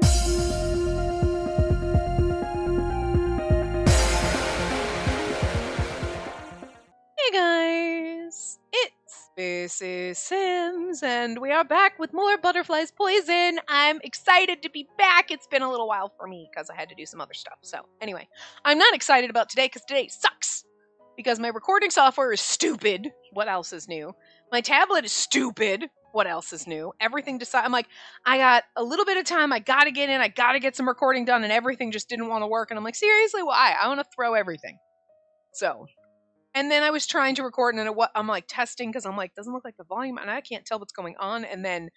Hey guys, it's Spacey Sims, and we are back with more Butterflies Poison. I'm excited to be back. It's been a little while for me because I had to do some other stuff. So anyway, I'm not excited about today because today sucks. Because my recording software is stupid. What else is new? My tablet is stupid. What else is new? Everything I'm like, I got a little bit of time. I gotta get in. I gotta get some recording done, and everything just didn't want to work. And I'm like, seriously, why? I want to throw everything. So. And then I was trying to record, and I'm like testing because I'm like, doesn't look like the volume, and I can't tell what's going on. And then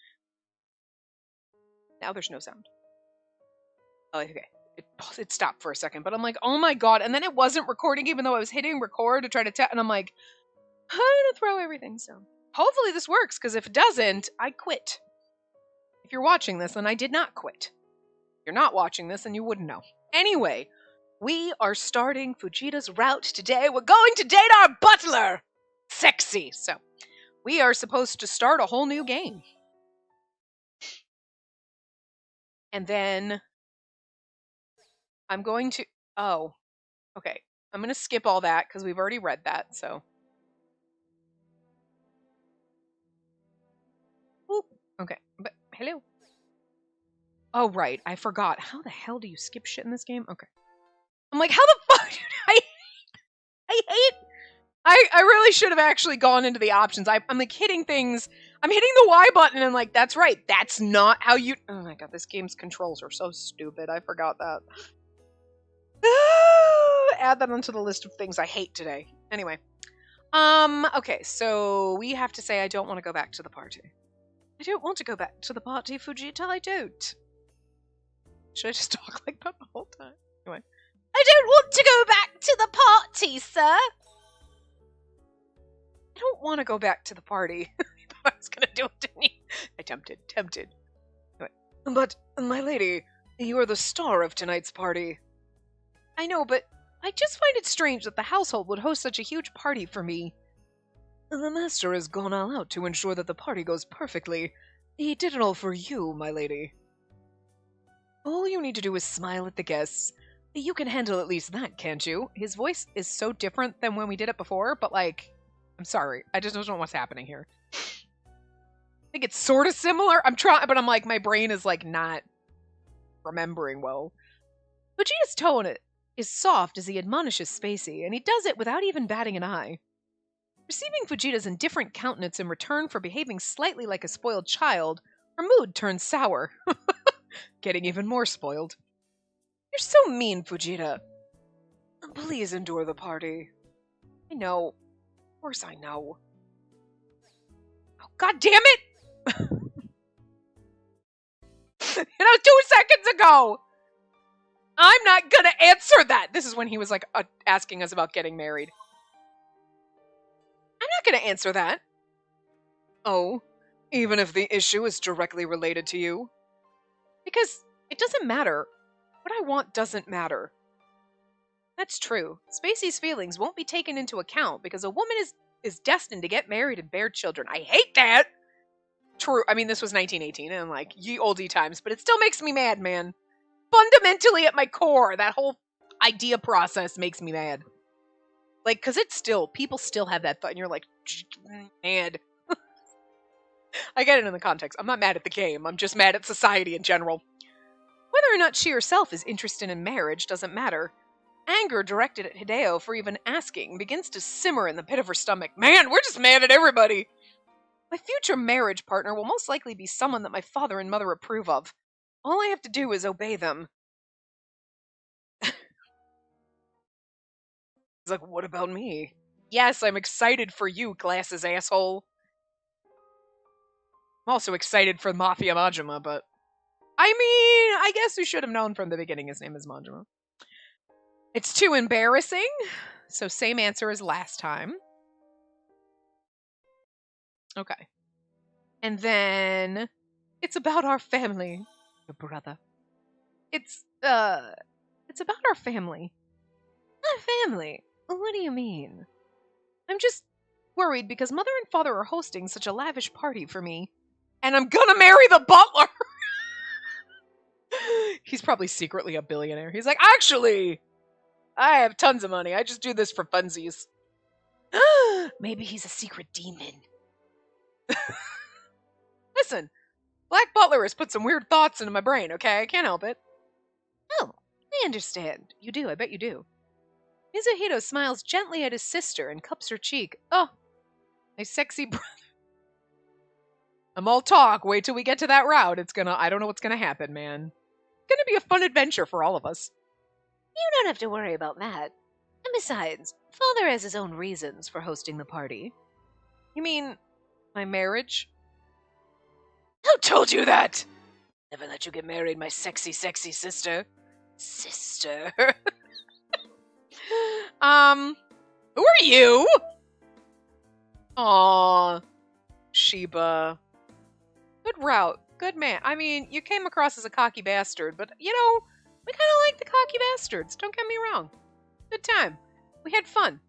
now there's no sound. Oh, okay, it stopped for a second, but I'm like, oh my god! And then it wasn't recording, even though I was hitting record to try to test. And I'm like, I'm gonna throw everything. So hopefully this works, because if it doesn't, I quit. If you're watching this, then I did not quit. If you're not watching this, then you wouldn't know. Anyway. We are starting Fujita's route today. We're going to date our butler! Sexy! So, we are supposed to start a whole new game. And then, I'm going to... Oh, okay. I'm going to skip all that, because we've already read that, so... Ooh, okay, but, hello. Oh, right, I forgot. How the hell do you skip shit in this game? Okay. I'm like, how the fuck, dude? I really should have actually gone into the options. I'm like hitting things. I'm hitting the Y button and like, that's right. That's not how you... Oh my god, this game's controls are so stupid. I forgot that. Add that onto the list of things I hate today. Anyway. Okay, so we have to say I don't want to go back to the party. I don't want to go back to the party, Fujita. I don't. Should I just talk like that the whole time? Anyway. I don't want to go back to the party, sir. I don't want to go back to the party. I thought I was going to do it, didn't you? I tempted. Anyway. But, my lady, you are the star of tonight's party. I know, but I just find it strange that the household would host such a huge party for me. The master has gone all out to ensure that the party goes perfectly. He did it all for you, my lady. All you need to do is smile at the guests. You can handle at least that, can't you? His voice is so different than when we did it before, but like, I'm sorry. I just don't know what's happening here. I think it's sort of similar. I'm trying, but I'm like, my brain is like not remembering well. Vegeta's tone is soft as he admonishes Spacey, and he does it without even batting an eye. Receiving Fujita's indifferent countenance in return for behaving slightly like a spoiled child, her mood turns sour. Getting even more spoiled. You're so mean, Fujita. Please endure the party. I know. Of course I know. Oh, god damn it! 2 seconds ago! I'm not gonna answer that! This is when he was like asking us about getting married. I'm not gonna answer that. Oh, even if the issue is directly related to you? Because it doesn't matter. What I want doesn't matter. That's true. Spacey's feelings won't be taken into account because a woman is destined to get married and bear children. I hate that! True. I mean, this was 1918 and like, ye olde times, but it still makes me mad, man. Fundamentally at my core, that whole idea process makes me mad. Like, because it's still, people still have that thought and you're like, mad. I get it in the context. I'm not mad at the game. I'm just mad at society in general. Whether or not she herself is interested in marriage doesn't matter. Anger directed at Hideo for even asking begins to simmer in the pit of her stomach. Man, we're just mad at everybody! My future marriage partner will most likely be someone that my father and mother approve of. All I have to do is obey them. He's like, what about me? Yes, I'm excited for you, glasses asshole. I'm also excited for Mafia Majima, but... I mean, I guess we should have known from the beginning his name is Majima. It's too embarrassing. So same answer as last time. Okay. And then it's about our family. Your brother. It's about our family. Our family? What do you mean? I'm just worried because mother and father are hosting such a lavish party for me. And I'm gonna marry the butler! He's probably secretly a billionaire. He's like, actually, I have tons of money. I just do this for funsies. Maybe he's a secret demon. Listen, Black Butler has put some weird thoughts into my brain, okay? I can't help it. Oh, I understand. You do, I bet you do. Mizuhito smiles gently at his sister and cups her cheek. Oh, my sexy brother. I'm all talk. Wait till we get to that route. I don't know what's gonna happen, man. It's gonna be a fun adventure for all of us. You don't have to worry about that. And besides, Father has his own reasons for hosting the party. You mean my marriage? Who told you that? Never let you get married, my sexy, sexy sister. Sister. Who are you? Aw, Sheba. Good route. Good man. I mean, you came across as a cocky bastard, but, you know, we kind of like the cocky bastards. Don't get me wrong. Good time. We had fun.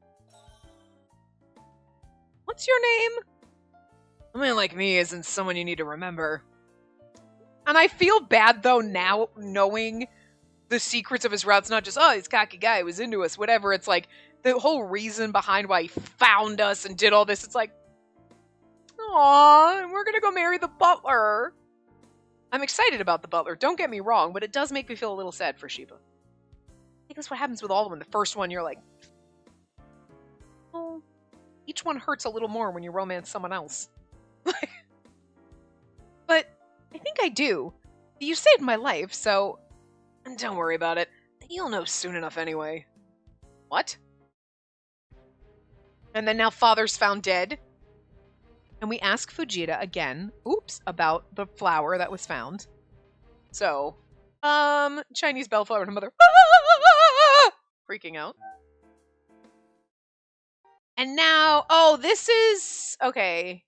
What's your name? A man like me isn't someone you need to remember. And I feel bad, though, now knowing the secrets of his routes. Not just, oh, he's a cocky guy, he was into us, whatever. It's like, the whole reason behind why he found us and did all this. It's like, aw, we're gonna go marry the butler. I'm excited about the butler, don't get me wrong, but it does make me feel a little sad for Sheba. I think that's what happens with all of them. The first one, you're like, oh, each one hurts a little more when you romance someone else. But I think I do. You saved my life, so don't worry about it. You'll know soon enough anyway. What? And then now Father's found dead. And we ask Fujita again, about the flower that was found. So, Chinese bellflower and her mother, freaking out. And now, this is, okay.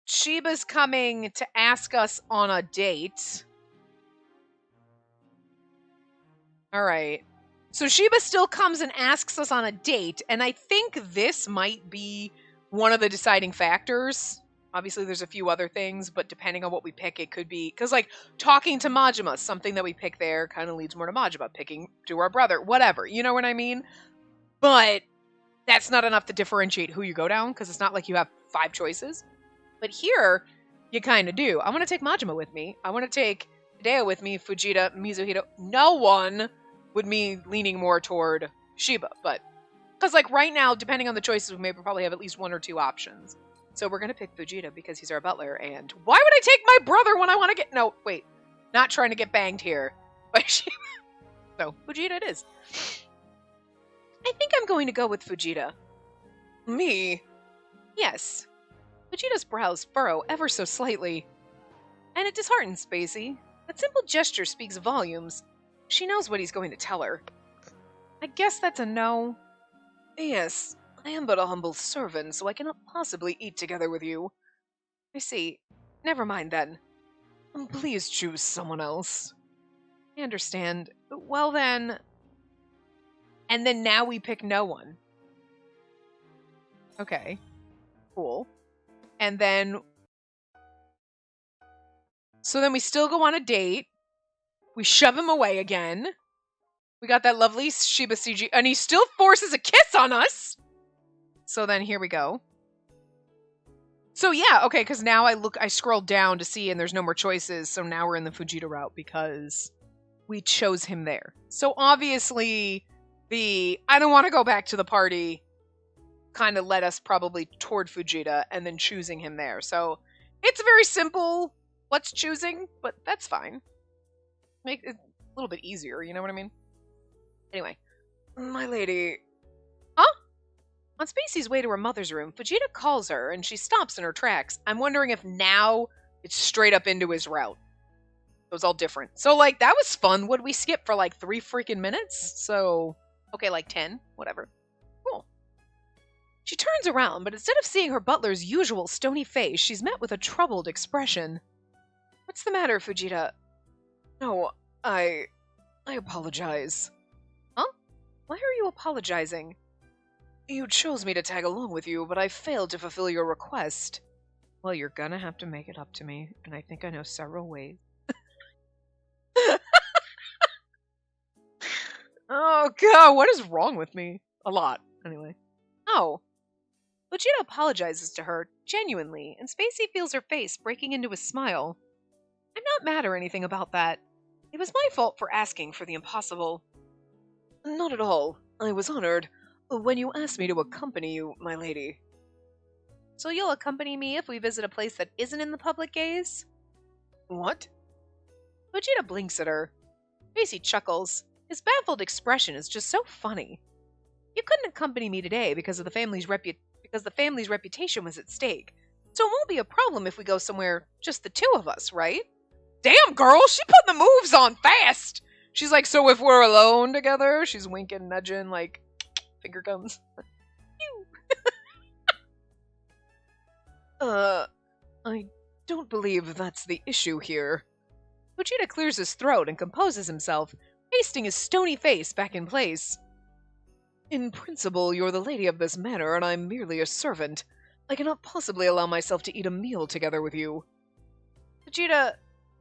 Sheba's coming to ask us on a date. Alright. So Sheba still comes and asks us on a date, and I think this might be one of the deciding factors. Obviously, there's a few other things, but depending on what we pick, it could be... Because, like, talking to Majima, something that we pick there kind of leads more to Majima. Picking to our brother, whatever. You know what I mean? But that's not enough to differentiate who you go down, because it's not like you have 5 choices. But here, you kind of do. I want to take Majima with me. I want to take Hideo with me, Fujita, Mizuhito. No one would me leaning more toward Sheba, but... Because, like, right now, depending on the choices, we may probably have at least 1 or 2 options. So we're going to pick Fujita because he's our butler, and why would I take my brother when I want to get... No, wait. Not trying to get banged here. So, Fujita it is. I think I'm going to go with Fujita. Me? Yes. Fujita's brows furrow ever so slightly. And it disheartens Spacey. That simple gesture speaks volumes. She knows what he's going to tell her. I guess that's a no. Yes, I am but a humble servant, so I cannot possibly eat together with you. I see. Never mind then. Please choose someone else. I understand. Well then... And then now we pick no one. Okay. Cool. And then... So then we still go on a date. We shove him away again. We got that lovely Shiba CG, and he still forces a kiss on us! So then here we go. So yeah, okay, because now I scroll down to see, and there's no more choices, so now we're in the Fujita route, because we chose him there. So obviously, I don't want to go back to the party kind of led us probably toward Fujita, and then choosing him there. So it's very simple, what's choosing, but that's fine. Make it a little bit easier, you know what I mean? Anyway, my lady... Huh? On Spacey's way to her mother's room, Fujita calls her, and she stops in her tracks. I'm wondering if now it's straight up into his route. It was all different. So, like, that was fun. Would we skip for, like, 3 freaking minutes? So, okay, like 10. Whatever. Cool. She turns around, but instead of seeing her butler's usual stony face, she's met with a troubled expression. What's the matter, Fujita? No, I apologize. Huh? Why are you apologizing? You chose me to tag along with you, but I failed to fulfill your request. Well, you're gonna have to make it up to me, and I think I know several ways. Oh, God, what is wrong with me? A lot, anyway. Oh. Fujita apologizes to her, genuinely, and Spacey feels her face breaking into a smile. I'm not mad or anything about that. It was my fault for asking for the impossible. Not at all. I was honored when you asked me to accompany you, my lady. So you'll accompany me if we visit a place that isn't in the public gaze? What? Fujita blinks at her. Spacey chuckles. His baffled expression is just so funny. You couldn't accompany me today because the family's reputation was at stake. So it won't be a problem if we go somewhere just the two of us, right? Damn, girl, she put the moves on fast. She's like, so if we're alone together, she's winking, nudging, like, finger guns. I don't believe that's the issue here. Fujita clears his throat and composes himself, pasting his stony face back in place. In principle, you're the lady of this manor, and I'm merely a servant. I cannot possibly allow myself to eat a meal together with you. Fujita,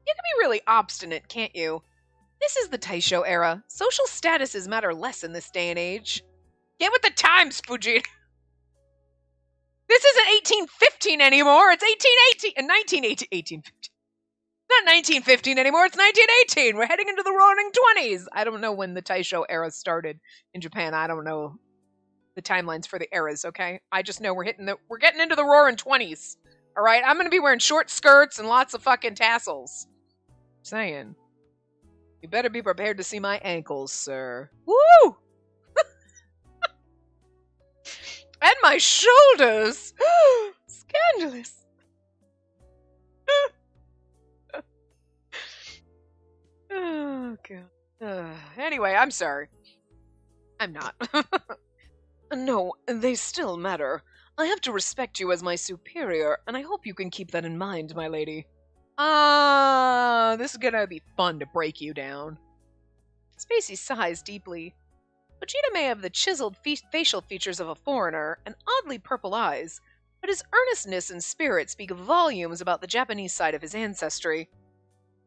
you can be really obstinate, can't you? This is the Taisho era. Social statuses matter less in this day and age. Get with the times, Fujita. This isn't 1815 anymore. It's 1818 and 1918. 1815. Not 1915 anymore. It's 1918. We're heading into the roaring 20s. I don't know when the Taisho era started in Japan. I don't know the timelines for the eras, okay? I just know we're getting into the roaring 20s. All right? I'm going to be wearing short skirts and lots of fucking tassels. Saying. You better be prepared to see my ankles, sir. Woo! And my shoulders! Scandalous. Oh, God. Anyway, I'm sorry. I'm not. No, they still matter. I have to respect you as my superior, and I hope you can keep that in mind, my lady. This is gonna be fun to break you down. Spacey sighs deeply. Fujita may have the chiseled facial features of a foreigner and oddly purple eyes, but his earnestness and spirit speak volumes about the Japanese side of his ancestry.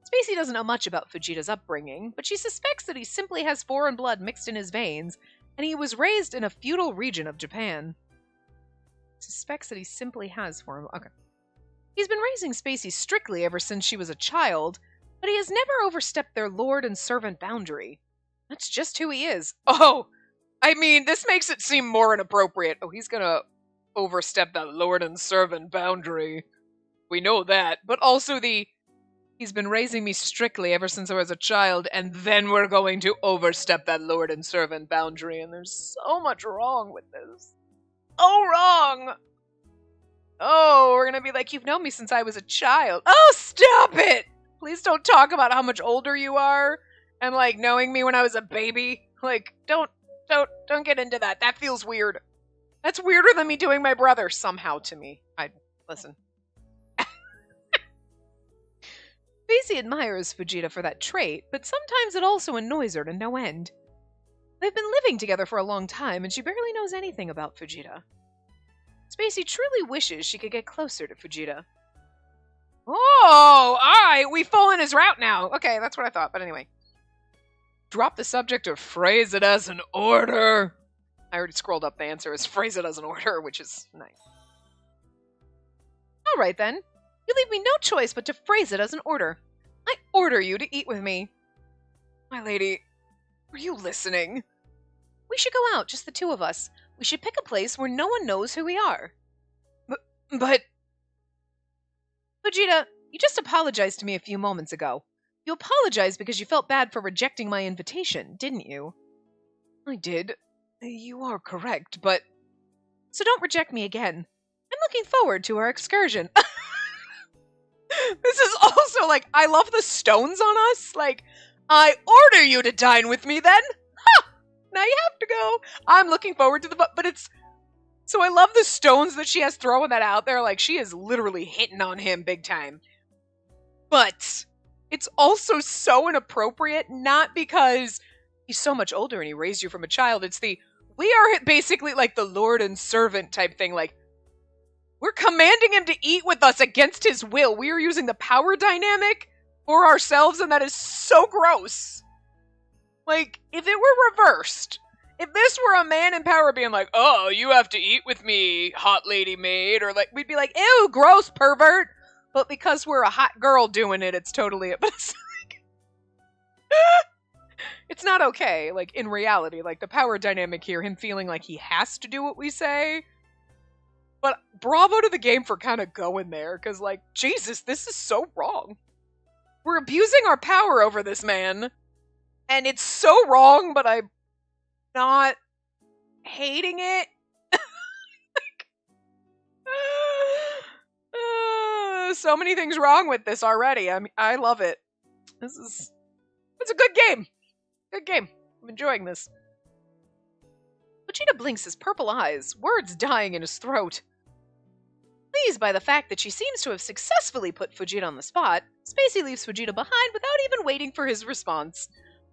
Spacey doesn't know much about Fujita's upbringing, but she suspects that he simply has foreign blood mixed in his veins, and he was raised in a feudal region of Japan. Suspects that he simply has foreign... Okay. He's been raising Spacey strictly ever since she was a child, but he has never overstepped their lord and servant boundary. That's just who he is. Oh, I mean, this makes it seem more inappropriate. Oh, he's gonna overstep that lord and servant boundary. We know that, but also he's been raising me strictly ever since I was a child, and then we're going to overstep that lord and servant boundary, and there's so much wrong with this. Oh, wrong! Oh, we're gonna be like, you've known me since I was a child. Oh, stop it! Please don't talk about how much older you are, and, like, knowing me when I was a baby. Like, don't get into that. That feels weird. That's weirder than me doing my brother, somehow, to me. Listen. Spacey admires Fujita for that trait, but sometimes it also annoys her to no end. They've been living together for a long time, and she barely knows anything about Fujita. Spacey truly wishes she could get closer to Fujita. Oh, alright, we fall in his route now. Okay, that's what I thought, but anyway. Drop the subject or phrase it as an order. I already scrolled up the answer as phrase it as an order, which is nice. Alright then. You leave me no choice but to phrase it as an order. I order you to eat with me. My lady, are you listening? We should go out, just the two of us. We should pick a place where no one knows who we are. But... Fujita, you just apologized to me a few moments ago. You apologized because you felt bad for rejecting my invitation, didn't you? I did. You are correct, but... So don't reject me again. I'm looking forward to our excursion. This is also, like, I love the stones on us. Like, I order you to dine with me then. Ha! Now you have to go. I'm looking forward to but it's... So I love the stones that she has throwing that out there. Like, she is literally hitting on him big time. But it's also so inappropriate, not because he's so much older and he raised you from a child. It's we are basically like the lord and servant type thing. Like, we're commanding him to eat with us against his will. We are using the power dynamic for ourselves, and that is so gross. Like, if it were reversed, if this were a man in power being like, oh, you have to eat with me, hot lady maid, or like, we'd be like, ew, gross pervert. But because we're a hot girl doing it, it's totally, but it's like, it's not okay. Like, in reality, like, the power dynamic here, him feeling like he has to do what we say. But bravo to the game for kind of going there, because, like, Jesus, this is so wrong. We're abusing our power over this man. And it's so wrong, but I'm not hating it. So many things wrong with this already. I mean, I love it. It's a good game. Good game. I'm enjoying this. Fujita blinks his purple eyes, words dying in his throat. Pleased by the fact that she seems to have successfully put Fujita on the spot, Spacey leaves Fujita behind without even waiting for his response.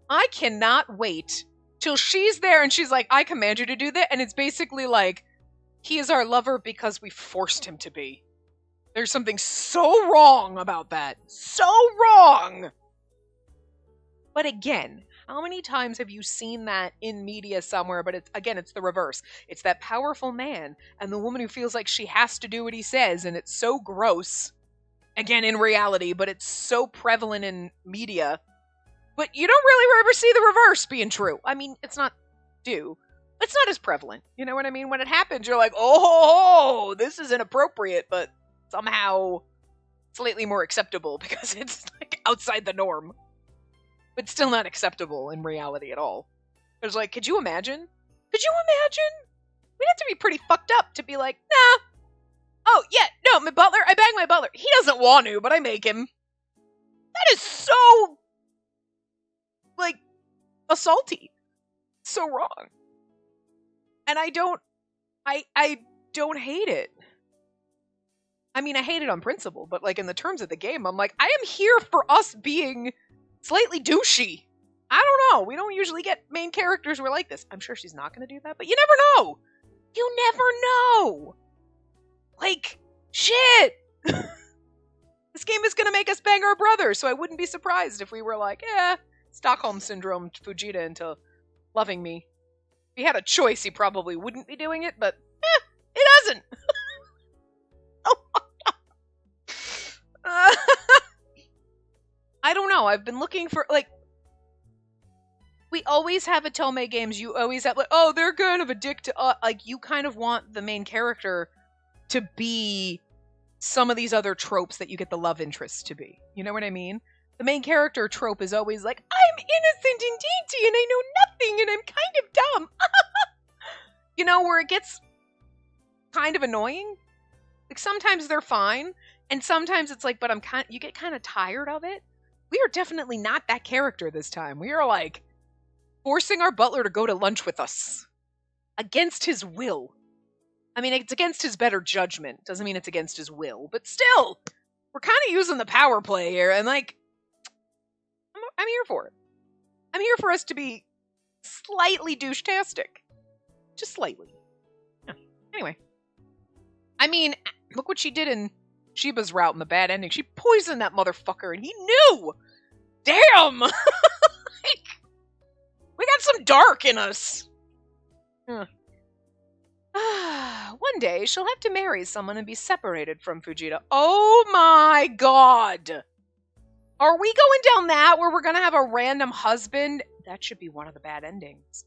I cannot wait till she's there and she's like, I command you to do that, and it's basically like, he is our lover because we forced him to be. There's something so wrong about that. So wrong! But again, how many times have you seen that in media somewhere? But it's the reverse. It's that powerful man and the woman who feels like she has to do what he says, and it's so gross. Again, in reality, but it's so prevalent in media. But you don't really ever see the reverse being true. I mean, it's not as prevalent. You know what I mean? When it happens, you're like, oh, this is inappropriate, but somehow slightly more acceptable because it's like outside the norm. But still not acceptable in reality at all. It was like, could you imagine? We'd have to be pretty fucked up to be like, nah. Oh, yeah, no, my butler, I bang my butler. He doesn't want to, but I make him. That is so, like, assaulty. So wrong. And I don't hate it. I mean, I hate it on principle, but like in the terms of the game, I'm like, I am here for us being slightly douchey. I don't know. We don't usually get main characters who are like this. I'm sure she's not going to do that, but you never know. You never know. Like, shit. This game is going to make us bang our brother, so I wouldn't be surprised if we were like, Stockholm Syndrome Fujita into loving me. If he had a choice, he probably wouldn't be doing it, but he doesn't. I don't know. I've been looking for, like, we always have at Tomei games, you always have, like, oh, they're kind of a dick to, like, you kind of want the main character to be some of these other tropes that you get the love interest to be. You know what I mean? The main character trope is always like, I'm innocent and dainty and I know nothing and I'm kind of dumb. You know, where it gets kind of annoying. Like, sometimes they're fine, and sometimes it's like, but you get kind of tired of it. We are definitely not that character this time. We are, like, forcing our butler to go to lunch with us. Against his will. I mean, it's against his better judgment. Doesn't mean it's against his will. But still, we're kind of using the power play here, and, like, I'm here for it. I'm here for us to be slightly douche-tastic. Just slightly. Yeah. Anyway. I mean, look what she did in Shiba's route in the bad ending. She poisoned that motherfucker, and he knew! Damn! Like, we got some dark in us. One day, she'll have to marry someone and be separated from Fujita. Oh my god! Are we going down that where we're gonna have a random husband? That should be one of the bad endings.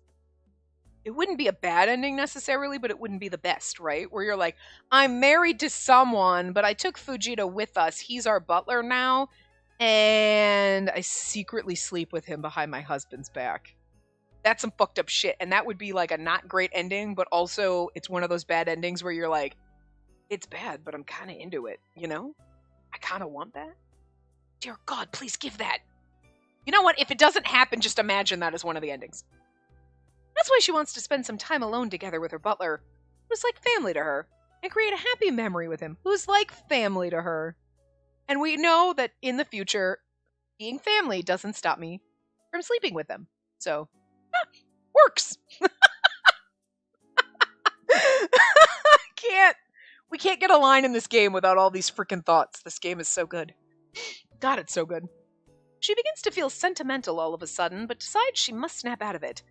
It wouldn't be a bad ending necessarily, but it wouldn't be the best, right? Where you're like, I'm married to someone, but I took Fujita with us. He's our butler now, and I secretly sleep with him behind my husband's back. That's some fucked up shit, and that would be like a not great ending, but also it's one of those bad endings where you're like, it's bad, but I'm kind of into it, you know? I kind of want that. Dear God, please give that. You know what? If it doesn't happen, just imagine that as one of the endings. That's why she wants to spend some time alone together with her butler, who's like family to her, and create a happy memory with him, who's like family to her. And we know that in the future, being family doesn't stop me from sleeping with them. So, works. We can't get a line in this game without all these freaking thoughts. This game is so good. God, it's so good. She begins to feel sentimental all of a sudden, but decides she must snap out of it.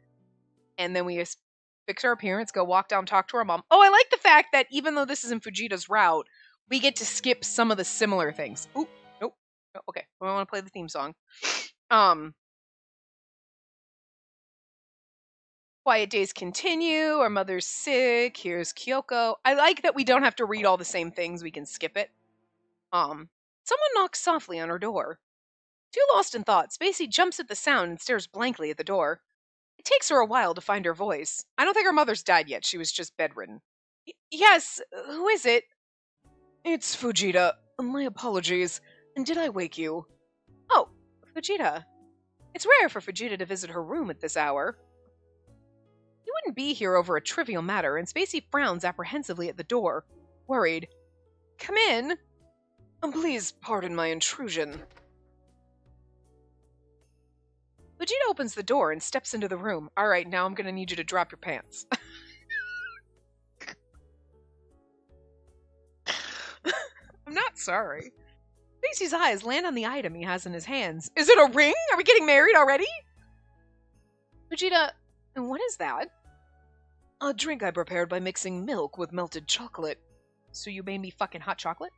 And then we fix our appearance, go walk down, talk to our mom. Oh, I like the fact that even though this isn't Fujita's route, we get to skip some of the similar things. Ooh, nope. Oh, okay, I want to play the theme song. Quiet days continue. Our mother's sick. Here's Kyoko. I like that we don't have to read all the same things. We can skip it. Someone knocks softly on her door. Too lost in thought, Spacey jumps at the sound and stares blankly at the door. It takes her a while to find her voice. I don't think her mother's died yet. She was just bedridden. Yes, who is it? It's Fujita. My apologies. And did I wake you? Oh, Fujita. It's rare for Fujita to visit her room at this hour. You wouldn't be here over a trivial matter, and Spacey frowns apprehensively at the door, worried. Come in. Please pardon my intrusion. Fujita opens the door and steps into the room. All right, now I'm going to need you to drop your pants. I'm not sorry. Spacey's eyes land on the item he has in his hands. Is it a ring? Are we getting married already? Fujita, what is that? A drink I prepared by mixing milk with melted chocolate. So you made me fucking hot chocolate?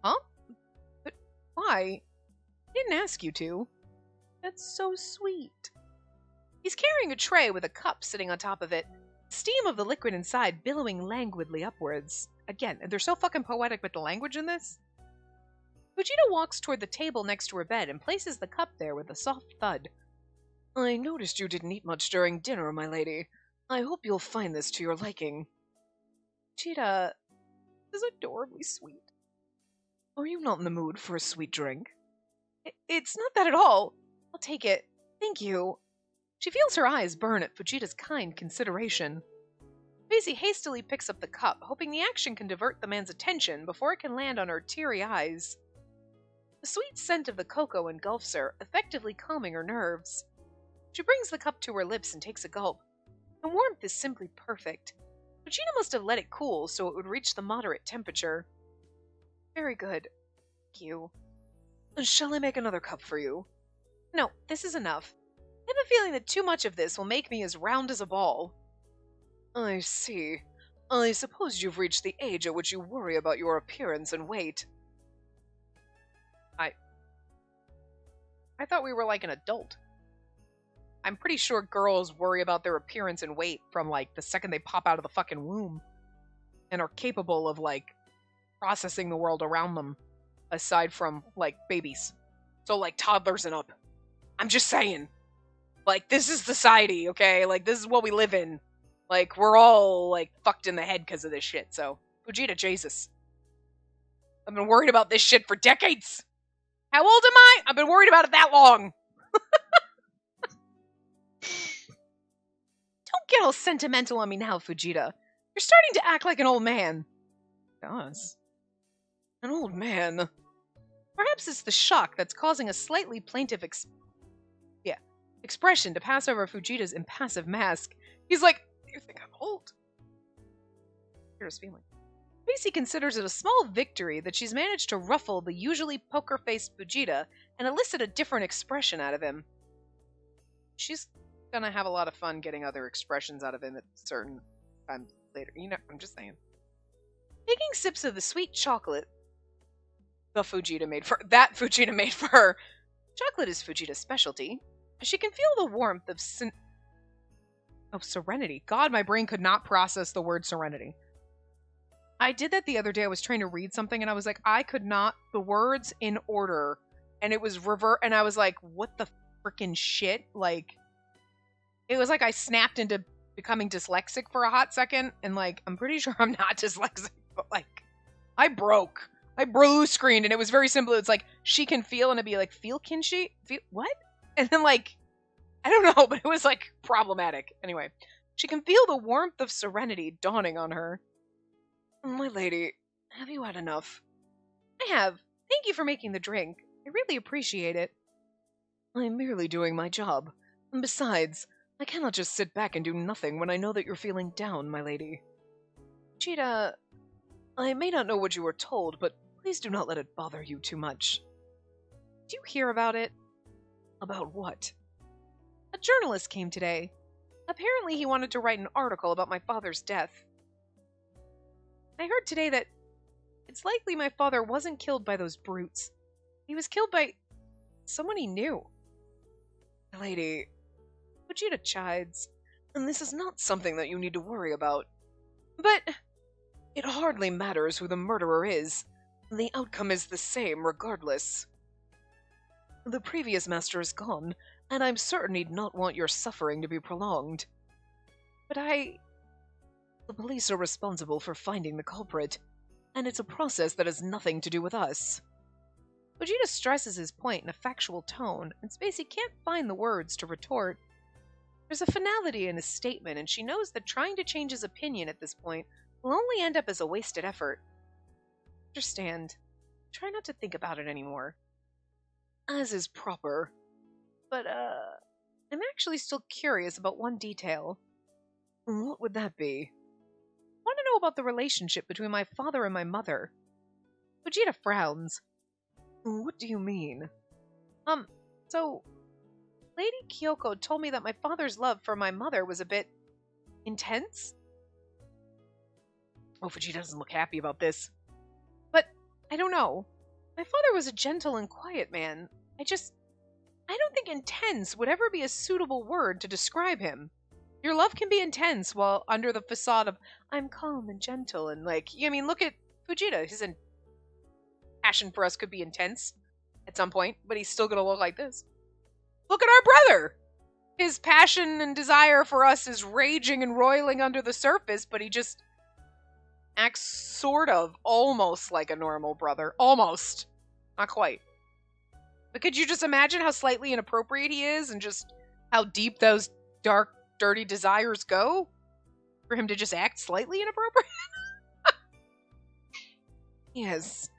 Huh? But why? I didn't ask you to. That's so sweet. He's carrying a tray with a cup sitting on top of it, steam of the liquid inside billowing languidly upwards. Again, they're so fucking poetic with the language in this. Fujita walks toward the table next to her bed and places the cup there with a soft thud. I noticed you didn't eat much during dinner, my lady. I hope you'll find this to your liking. Fujita, this is adorably sweet. Are you not in the mood for a sweet drink? It's not that at all. I'll take it. Thank you. She feels her eyes burn at Fujita's kind consideration. Spacey hastily picks up the cup, hoping the action can divert the man's attention before it can land on her teary eyes. The sweet scent of the cocoa engulfs her, effectively calming her nerves. She brings the cup to her lips and takes a gulp. The warmth is simply perfect. Fujita must have let it cool so it would reach the moderate temperature. Very good. Thank you. Shall I make another cup for you? No, this is enough. I have a feeling that too much of this will make me as round as a ball. I see. I suppose you've reached the age at which you worry about your appearance and weight. I thought we were like an adult. I'm pretty sure girls worry about their appearance and weight from, like, the second they pop out of the fucking womb. And are capable of, like, processing the world around them. Aside from, like, babies. So, like, toddlers and up. I'm just saying. Like, this is society, okay? Like, this is what we live in. Like, we're all, like, fucked in the head because of this shit, so. Fujita, Jesus. I've been worried about this shit for decades! How old am I? I've been worried about it that long! Don't get all sentimental on me now, Fujita. You're starting to act like an old man. Gosh. An old man. Perhaps it's the shock that's causing a slightly plaintive expression to pass over Fujita's impassive mask. He's like, you think I'm old? Here's feeling. Spacey considers it a small victory that she's managed to ruffle the usually poker-faced Fujita and elicit a different expression out of him. She's gonna have a lot of fun getting other expressions out of him at certain times later. You know, I'm just saying. Taking sips of the sweet chocolate Fujita made for her. Chocolate is Fujita's specialty. She can feel the warmth of serenity. God, my brain could not process the word serenity. I did that the other day. I was trying to read something and I was like, I could not, the words in order, and it was and I was like, what the freaking shit? Like, it was like I snapped into becoming dyslexic for a hot second, and like, I'm pretty sure I'm not dyslexic, but like, I blue screened, and it was very simple. It's like, she can feel, and it'd be like, can she? Feel what? And then like, I don't know, but it was like problematic. Anyway, she can feel the warmth of serenity dawning on her. My lady, have you had enough? I have. Thank you for making the drink. I really appreciate it. I'm merely doing my job. And besides, I cannot just sit back and do nothing when I know that you're feeling down, my lady. Cheetah, I may not know what you were told, but please do not let it bother you too much. Do you hear about it? About what? A journalist came today. Apparently he wanted to write an article about my father's death. I heard today that it's likely my father wasn't killed by those brutes. He was killed by someone he knew. Lady, Fujita chides, and this is not something that you need to worry about. But it hardly matters who the murderer is. The outcome is the same regardless. The previous master is gone, and I'm certain he'd not want your suffering to be prolonged. But the police are responsible for finding the culprit, and it's a process that has nothing to do with us. Fujita stresses his point in a factual tone, and Spacey can't find the words to retort. There's a finality in his statement, and she knows that trying to change his opinion at this point will only end up as a wasted effort. Understand. Try not to think about it anymore. As is proper. But, I'm actually still curious about one detail. What would that be? I want to know about the relationship between my father and my mother. Fujita frowns. What do you mean? So, Lady Kyoko told me that my father's love for my mother was a bit intense? Oh, Fujita doesn't look happy about this. But, I don't know. My father was a gentle and quiet man. I don't think intense would ever be a suitable word to describe him. Your love can be intense while under the facade of, I'm calm and gentle, and look at Fujita. His passion for us could be intense at some point, but he's still gonna look like this. Look at our brother! His passion and desire for us is raging and roiling under the surface, but he just acts sort of almost like a normal brother. Almost. Not quite. But could you just imagine how slightly inappropriate he is and just how deep those dark, dirty desires go? For him to just act slightly inappropriate? Yes,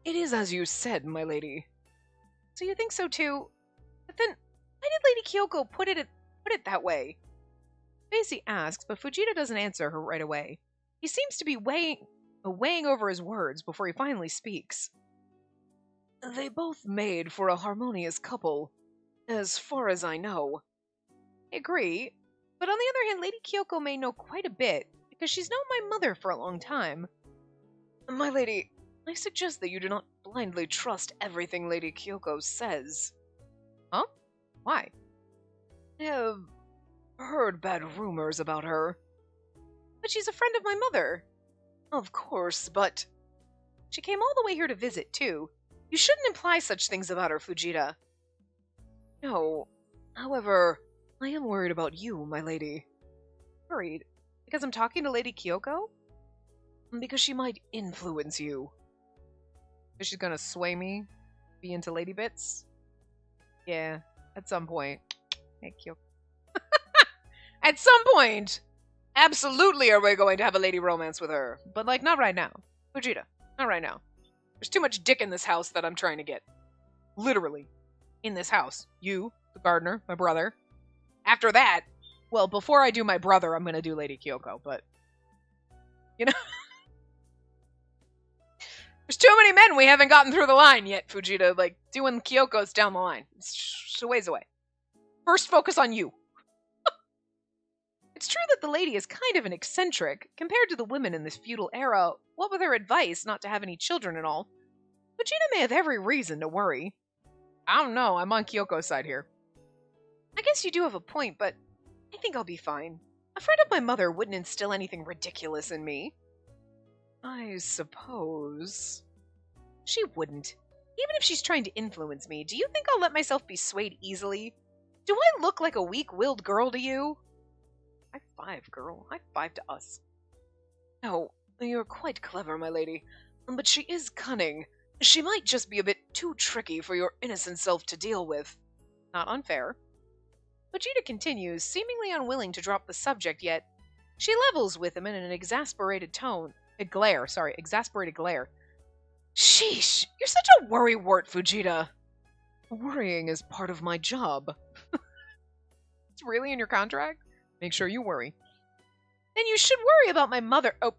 it is as you said, my lady. So you think so too? But then, why did Lady Kyoko put it that way? Spacey asks, but Fujita doesn't answer her right away. He seems to be weighing over his words before he finally speaks. They both made for a harmonious couple, as far as I know. I agree, but on the other hand, Lady Kyoko may know quite a bit, because she's known my mother for a long time. My lady, I suggest that you do not blindly trust everything Lady Kyoko says. Huh? Why? I have heard bad rumors about her. But she's a friend of my mother. Of course, but she came all the way here to visit, too. You shouldn't imply such things about her, Fujita. No. However, I am worried about you, my lady. Worried? Because I'm talking to Lady Kyoko? Because she might influence you. Is she gonna sway me? Be into lady bits? Yeah, at some point. Hey, Kyoko. At some point! Absolutely are we going to have a lady romance with her. But, not right now. Fujita, not right now. There's too much dick in this house that I'm trying to get. Literally. In this house. You, the gardener, my brother. After that, well, before I do my brother, I'm going to do Lady Kyoko, but, There's too many men we haven't gotten through the line yet, Fujita. Doing Kyoko's down the line. It's a ways away. First, focus on you. It's true that the lady is kind of an eccentric. Compared to the women in this feudal era, what with her advice not to have any children and all, Fujita may have every reason to worry. I don't know, I'm on Kyoko's side here. I guess you do have a point, but I think I'll be fine. A friend of my mother wouldn't instill anything ridiculous in me. I suppose. She wouldn't. Even if she's trying to influence me, do you think I'll let myself be swayed easily? Do I look like a weak-willed girl to you? High five, girl. High five to us. No, you're quite clever, my lady. But she is cunning. She might just be a bit too tricky for your innocent self to deal with. Not unfair. Vegeta continues, seemingly unwilling to drop the subject yet. She levels with him in an exasperated glare. Sheesh, you're such a worrywart, Fujita. Worrying is part of my job. It's really in your contract? Make sure you worry. Then you should worry about my mother. Oh,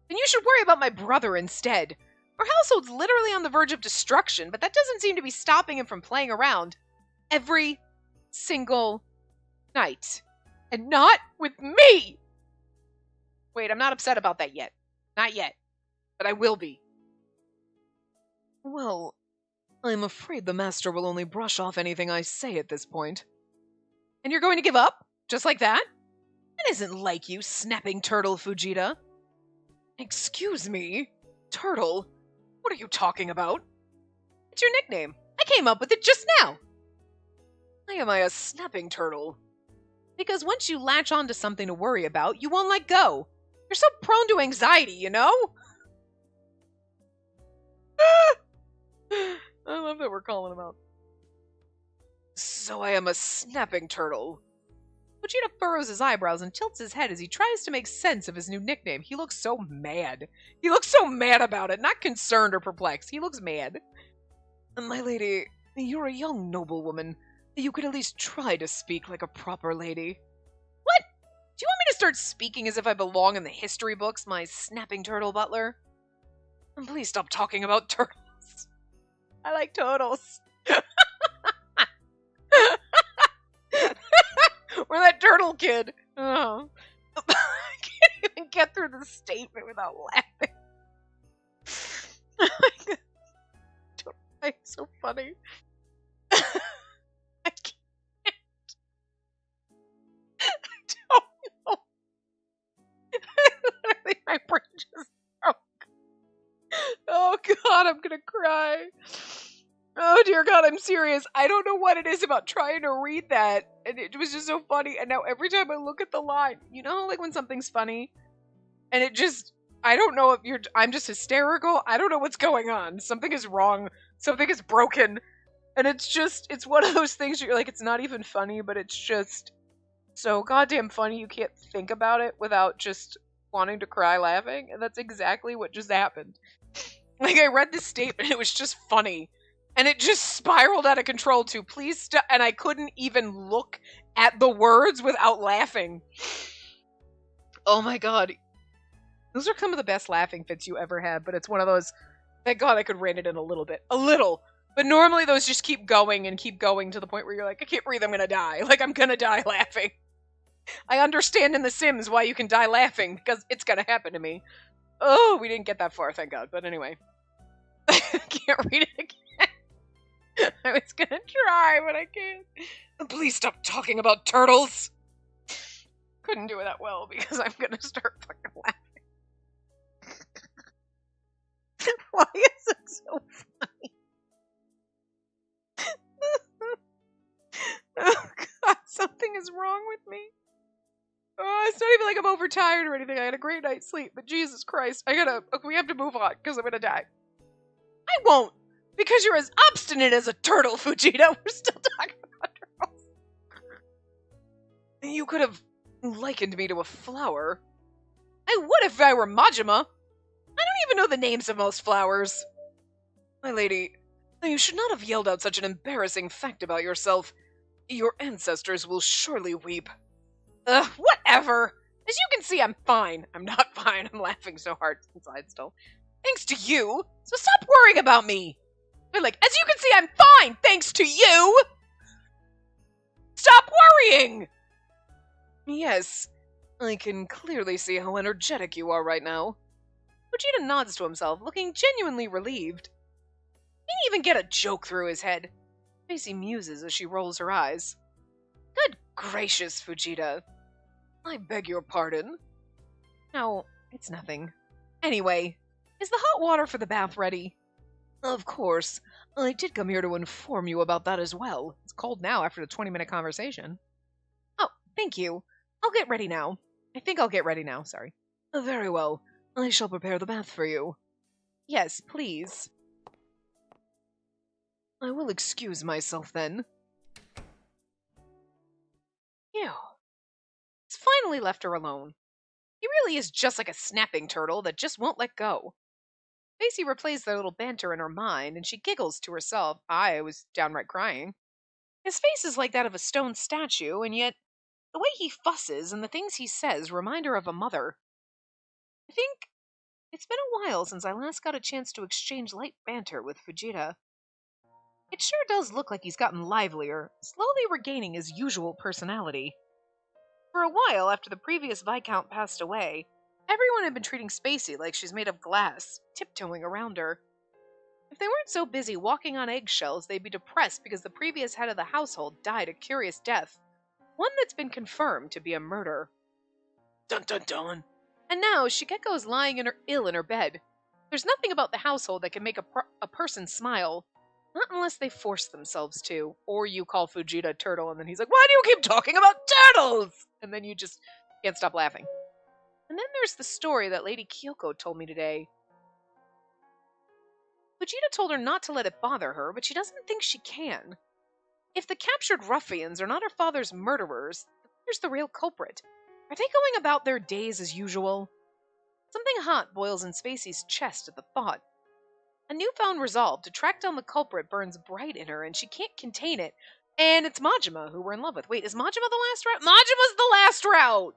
then you should worry about my brother instead. Our household's literally on the verge of destruction, but that doesn't seem to be stopping him from playing around. Every single night. And not with me! Wait, I'm not upset about that yet. Not yet. But I will be. Well, I'm afraid the master will only brush off anything I say at this point. And you're going to give up? Just like that? That isn't like you, snapping turtle, Fujita. Excuse me? Turtle? What are you talking about? It's your nickname. I came up with it just now. Why am I a snapping turtle? Because once you latch onto something to worry about, you won't let go. You're so prone to anxiety, you know? I love that we're calling him out. So I am a snapping turtle. Fujita furrows his eyebrows and tilts his head as he tries to make sense of his new nickname. He looks so mad. He looks so mad about it. Not concerned or perplexed. He looks mad. My lady, you're a young noblewoman. You could at least try to speak like a proper lady. What? Do you want me to start speaking as if I belong in the history books, my snapping turtle butler? Please stop talking about turtles. I like turtles. We're that turtle kid. Oh. I can't even get through the statement without laughing. It's so funny. I can't. I don't know. Literally, my brain just broke. Oh God, I'm gonna cry. Oh dear God, I'm serious. I don't know what it is about trying to read that, and it was just so funny. And now every time I look at the line, you know, like when something's funny, and it just, I don't know if I'm just hysterical. I don't know what's going on. Something is wrong. Something is broken. And it's one of those things you're like, it's not even funny, but it's just so goddamn funny you can't think about it without just wanting to cry laughing. And that's exactly what just happened. Like, I read this statement, and it was just funny. And it just spiraled out of control to please stop. And I couldn't even look at the words without laughing. Oh my God. Those are some of the best laughing fits you ever had, but it's one of those, thank God I could rein it in a little bit. A little. But normally those just keep going and keep going to the point where you're like, I can't breathe, I'm gonna die. Like, I'm gonna die laughing. I understand in The Sims why you can die laughing, because it's gonna happen to me. Oh, we didn't get that far, thank God. But anyway. I can't read it again. I was gonna try, but I can't. Please stop talking about turtles. Couldn't do it that well because I'm gonna start fucking laughing. Why is it so funny? Oh God, something is wrong with me. Oh, it's not even like I'm overtired or anything. I had a great night's sleep, but Jesus Christ, we have to move on because I'm gonna die. I won't, because you're as obstinate as a turtle, Fujita. We're still talking about turtles. You could have likened me to a flower. I would if I were Majima. I don't even know the names of most flowers. My lady, you should not have yelled out such an embarrassing fact about yourself. Your ancestors will surely weep. Whatever. As you can see, I'm fine. I'm not fine. I'm laughing so hard inside still. Thanks to you. So stop worrying about me. But like, as you can see, I'm fine. Thanks to you. Stop worrying. Yes, I can clearly see how energetic you are right now. Fujita nods to himself, looking genuinely relieved. He didn't even get a joke through his head. Macy muses as she rolls her eyes. Good gracious, Fujita. I beg your pardon. No, it's nothing. Anyway, is the hot water for the bath ready? Of course. I did come here to inform you about that as well. It's cold now after the 20-minute conversation. Oh, thank you. I'll get ready now. I think I'll get ready now, sorry. Very well. I shall prepare the bath for you. Yes, please. I will excuse myself then. Ew. He's finally left her alone. He really is just like a snapping turtle that just won't let go. Macy replays their little banter in her mind, and she giggles to herself. I was downright crying. His face is like that of a stone statue, and yet the way he fusses and the things he says remind her of a mother. I think it's been a while since I last got a chance to exchange light banter with Fujita. It sure does look like he's gotten livelier, slowly regaining his usual personality. For a while after the previous Viscount passed away, everyone had been treating Spacey like she's made of glass, tiptoeing around her. If they weren't so busy walking on eggshells, they'd be depressed because the previous head of the household died a curious death, one that's been confirmed to be a murder. Dun dun dun! And now Shigeko is lying ill in her bed. There's nothing about the household that can make a person smile. Not unless they force themselves to. Or you call Fujita a turtle, and then he's like, why do you keep talking about turtles? And then you just can't stop laughing. And then there's the story that Lady Kyoko told me today. Fujita told her not to let it bother her, but she doesn't think she can. If the captured ruffians are not her father's murderers, here's the real culprit. Are they going about their days as usual? Something hot boils in Spacey's chest at the thought. A newfound resolve to track down the culprit burns bright in her, and she can't contain it. And it's Majima, who we're in love with. Wait, is Majima the last route? Majima's the last route!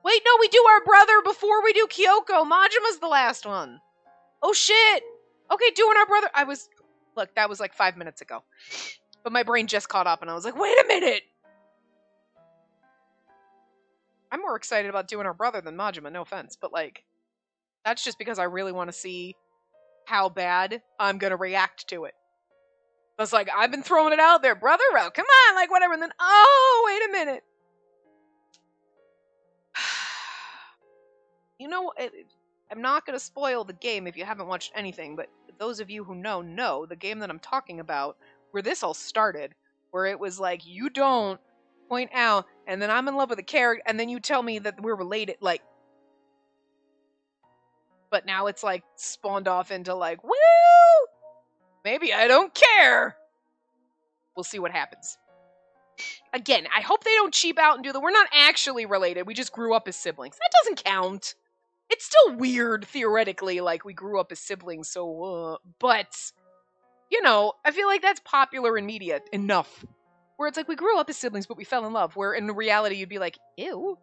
Wait, no, we do our brother before we do Kyoko. Majima's the last one. Oh, shit! Okay, doing our brother. Look, that was like 5 minutes ago. But my brain just caught up, and I was like, wait a minute! I'm more excited about doing our brother than Majima, no offense. But, like, that's just because I really want to see how bad I'm going to react to it. I was like, I've been throwing it out there. Brother route, come on, like, whatever. And then, oh, wait a minute. You know, I'm not going to spoil the game if you haven't watched anything, but those of you who know the game that I'm talking about, where this all started, where it was like, you don't point out, and then I'm in love with a character, and then you tell me that we're related, like, but now it's like spawned off into like, woo! Maybe I don't care. We'll see what happens. Again, I hope they don't cheap out and do we're not actually related, we just grew up as siblings. That doesn't count. It's still weird, theoretically, like we grew up as siblings, so, but, you know, I feel like that's popular in media enough. Where it's like, we grew up as siblings, but we fell in love, where in reality you'd be like, ew.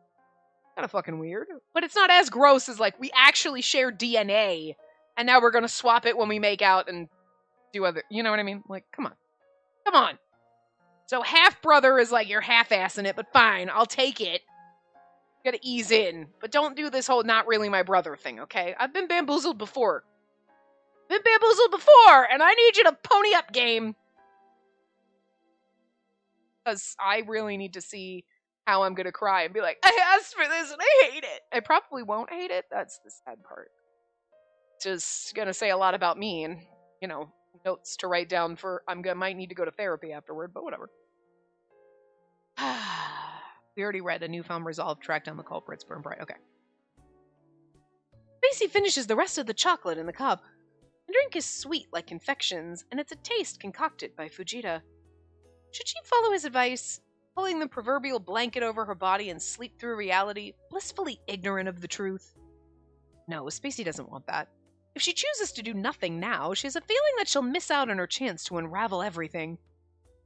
Kind of fucking weird. But it's not as gross as, like, we actually share DNA, and now we're gonna swap it when we make out and do other, you know what I mean? Like, come on. Come on. So half-brother is like, you're half-assing it, but fine, I'll take it. You gotta ease in. But don't do this whole not really my brother thing, okay? I've been bamboozled before. And I need you to pony up, game. Because I really need to see how I'm gonna cry and be like, I asked for this and I hate it. I probably won't hate it. That's the sad part. Just gonna say a lot about me and, you know, notes to write down for, might need to go to therapy afterward, but whatever. We already read a newfound resolve, track down the culprits, burn bright. Okay. Spacey finishes the rest of the chocolate in the cup. The drink is sweet like confections, and it's a taste concocted by Fujita. Should she follow his advice, pulling the proverbial blanket over her body and sleep through reality, blissfully ignorant of the truth? No, Spacey doesn't want that. If she chooses to do nothing now, she has a feeling that she'll miss out on her chance to unravel everything.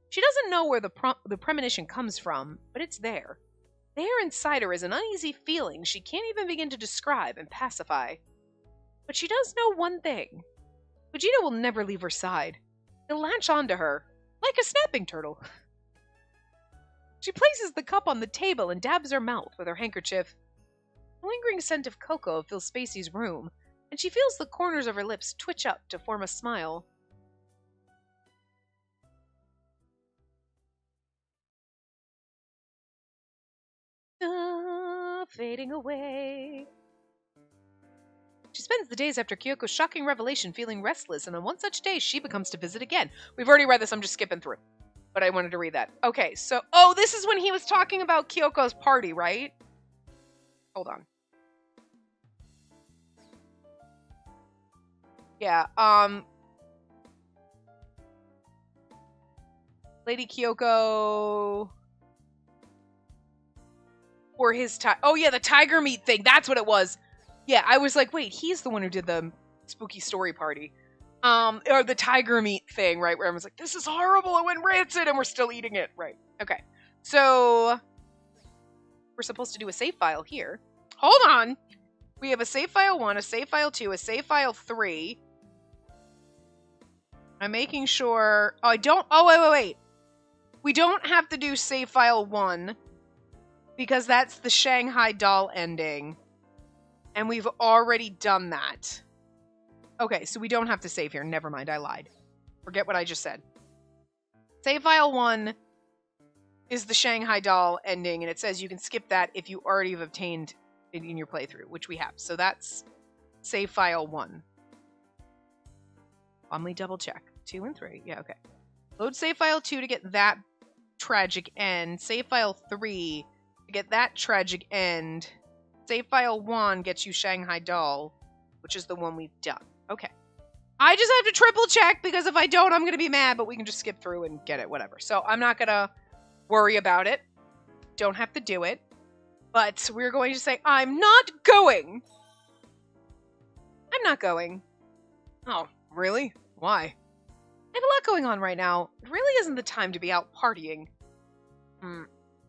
She doesn't know where the premonition comes from, but it's there. There inside her is an uneasy feeling she can't even begin to describe and pacify. But she does know one thing. Fujita will never leave her side. He'll latch onto her, like a snapping turtle. She places the cup on the table and dabs her mouth with her handkerchief. The lingering scent of cocoa fills Spacey's room, and she feels the corners of her lips twitch up to form a smile. Fading away. She spends the days after Kyoko's shocking revelation feeling restless, and on one such day, she becomes to visit again. We've already read this, I'm just skipping through. But I wanted to read that. Okay, so, oh, this is when he was talking about Kyoko's party, right? Hold on. Yeah, Lady Kyoko... Or his oh yeah, the tiger meat thing. That's what it was. Yeah, I was like, wait, he's the one who did the spooky story party. Or the tiger meat thing, right? Where I was like, this is horrible. It went rancid and we're still eating it. Right. Okay. So we're supposed to do a save file here. Hold on. We have a save file 1, a save file 2, a save file 3. I'm making sure... Oh, I don't... Oh, wait. We don't have to do save file 1 because that's the Shanghai doll ending. And we've already done that. Okay, so we don't have to save here. Never mind, I lied. Forget what I just said. Save file 1 is the Shanghai doll ending, and it says you can skip that if you already have obtained it in your playthrough, which we have. So that's save file 1. Let me double check. 2 and 3. Yeah, okay. Load save file 2 to get that tragic end. Save file 3 to get that tragic end. Save file 1 gets you Shanghai doll, which is the one we've done. Okay. I just have to triple check because if I don't, I'm going to be mad, but we can just skip through and get it, whatever. So I'm not going to worry about it. Don't have to do it. But we're going to say, I'm not going. I'm not going. Oh, really? Why? I have a lot going on right now. It really isn't the time to be out partying.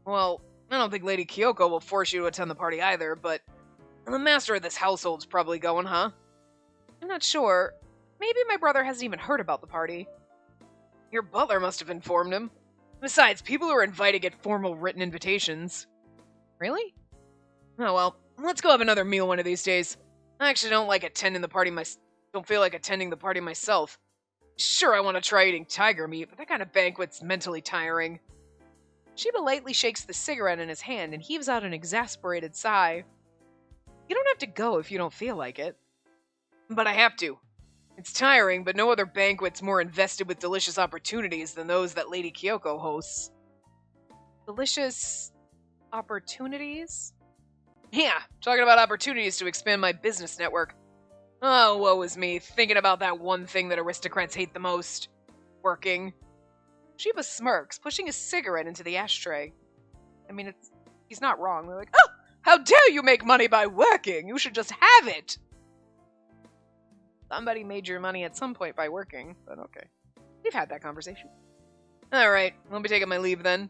Well, I don't think Lady Kyoko will force you to attend the party either, but the master of this household's probably going, huh? I'm not sure. Maybe my brother hasn't even heard about the party. Your butler must have informed him. Besides, people who are invited get formal written invitations. Really? Oh well, let's go have another meal one of these days. I actually don't like attending the party don't feel like attending the party myself. Sure, I want to try eating tiger meat, but that kind of banquet's mentally tiring. Shiba lightly shakes the cigarette in his hand and heaves out an exasperated sigh. You don't have to go if you don't feel like it. But I have to. It's tiring, but no other banquet's more invested with delicious opportunities than those that Lady Kyoko hosts. Delicious opportunities? Yeah, talking about opportunities to expand my business network. Oh, woe is me, thinking about that one thing that aristocrats hate the most. Working. Shiba smirks, pushing his cigarette into the ashtray. I mean, he's not wrong. They're like, oh, how dare you make money by working? You should just have it. Somebody made your money at some point by working, but okay. We've had that conversation. Alright, I'll be taking my leave then.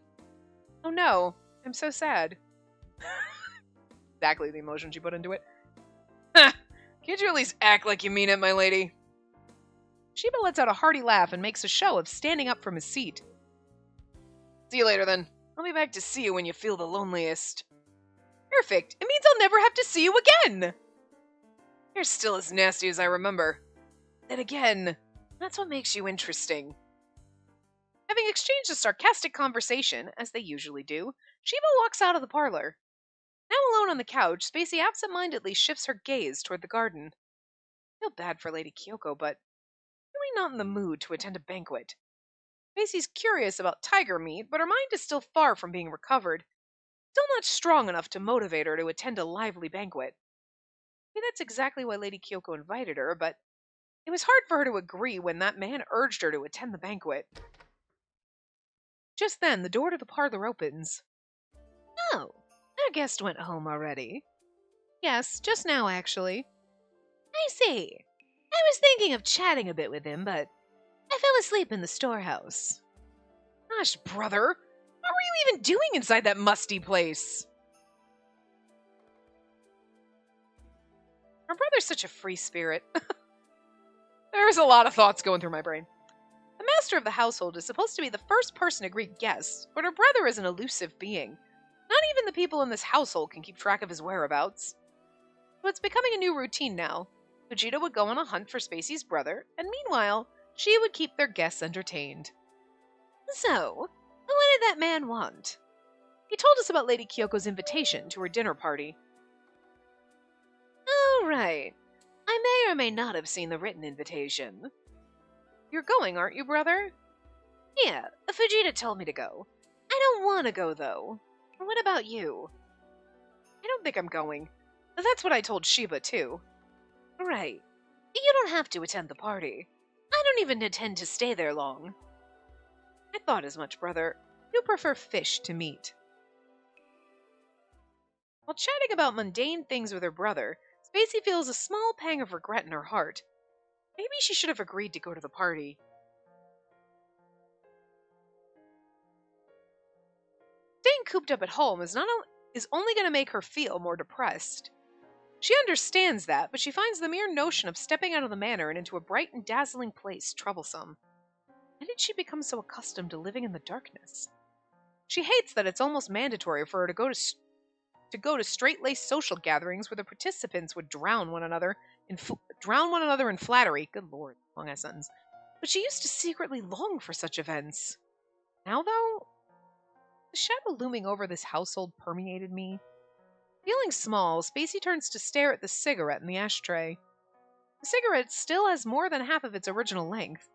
Oh no, I'm so sad. Exactly the emotion she put into it. Ha! Can't you at least act like you mean it, my lady? Shiba lets out a hearty laugh and makes a show of standing up from his seat. See you later then. I'll be back to see you when you feel the loneliest. Perfect. It means I'll never have to see you again. You're still as nasty as I remember. Then again, that's what makes you interesting. Having exchanged a sarcastic conversation, as they usually do, Shiba walks out of the parlor. Now alone on the couch, Spacey absent-mindedly shifts her gaze toward the garden. I feel bad for Lady Kyoko, but really not in the mood to attend a banquet. Spacey's curious about tiger meat, but her mind is still far from being recovered. Still not strong enough to motivate her to attend a lively banquet. Maybe that's exactly why Lady Kyoko invited her, but it was hard for her to agree when that man urged her to attend the banquet. Just then, the door to the parlor opens. Oh, our guest went home already. Yes, just now, actually. I see. I was thinking of chatting a bit with him, but I fell asleep in the storehouse. Gosh, brother, what were you even doing inside that musty place? Our brother's such a free spirit. There's a lot of thoughts going through my brain. The master of the household is supposed to be the first person to greet guests, but her brother is an elusive being. Not even the people in this household can keep track of his whereabouts. So it's becoming a new routine now. Fujita would go on a hunt for Spacey's brother, and meanwhile, she would keep their guests entertained. So, what did that man want? He told us about Lady Kyoko's invitation to her dinner party. Oh, right. I may or may not have seen the written invitation. You're going, aren't you, brother? Yeah, Fujita told me to go. I don't want to go, though. What about you? I don't think I'm going. That's what I told Shiba, too. Right. You don't have to attend the party. I don't even intend to stay there long. I thought as much, brother. You prefer fish to meat. While chatting about mundane things with her brother, Spacey feels a small pang of regret in her heart. Maybe she should have agreed to go to the party. Staying cooped up at home is only going to make her feel more depressed. She understands that, but she finds the mere notion of stepping out of the manor and into a bright and dazzling place troublesome. When did she become so accustomed to living in the darkness? She hates that it's almost mandatory for her to go to straight-laced social gatherings where the participants would drown one another in flattery. Good lord, long ass sentence. But she used to secretly long for such events. Now, though, the shadow looming over this household permeated me. Feeling small, Spacey turns to stare at the cigarette in the ashtray. The cigarette still has more than half of its original length.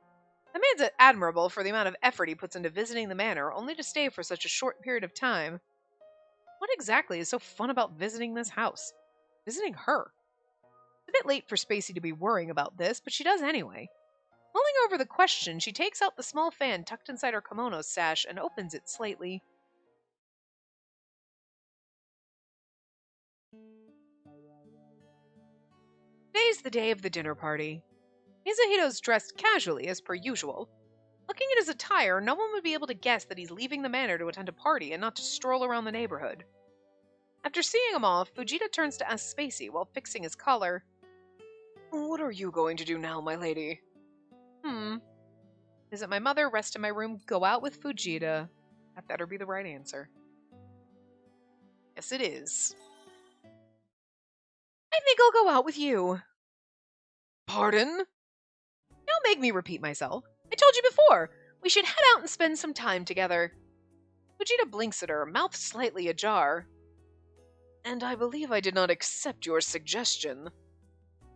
The man's admirable for the amount of effort he puts into visiting the manor, only to stay for such a short period of time. What exactly is so fun about visiting this house? Visiting her? It's a bit late for Spacey to be worrying about this, but she does anyway. Mulling over the question, she takes out the small fan tucked inside her kimono sash and opens it slightly. Today's the day of the dinner party. Mizuhito's dressed casually as per usual. Looking at his attire, no one would be able to guess that he's leaving the manor to attend a party and not to stroll around the neighborhood. After seeing him off, Fujita turns to ask Spacey while fixing his collar. What are you going to do now, my lady? Visit my mother, rest in my room, go out with Fujita. That better be the right answer. Yes, it is. I think I'll go out with you. Pardon? Don't make me repeat myself. I told you before, we should head out and spend some time together. Fujita blinks at her, mouth slightly ajar. And I believe I did not accept your suggestion.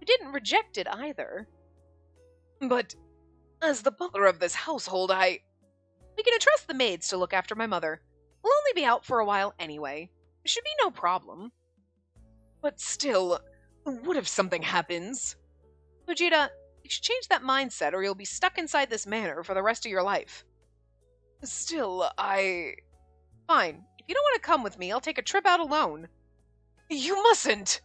You didn't reject it either. But, as the butler of this household, We can entrust the maids to look after my mother. We'll only be out for a while anyway. There should be no problem. But still, what if something happens? Fujita, you should change that mindset or you'll be stuck inside this manor for the rest of your life. Still, Fine. If you don't want to come with me, I'll take a trip out alone. You mustn't!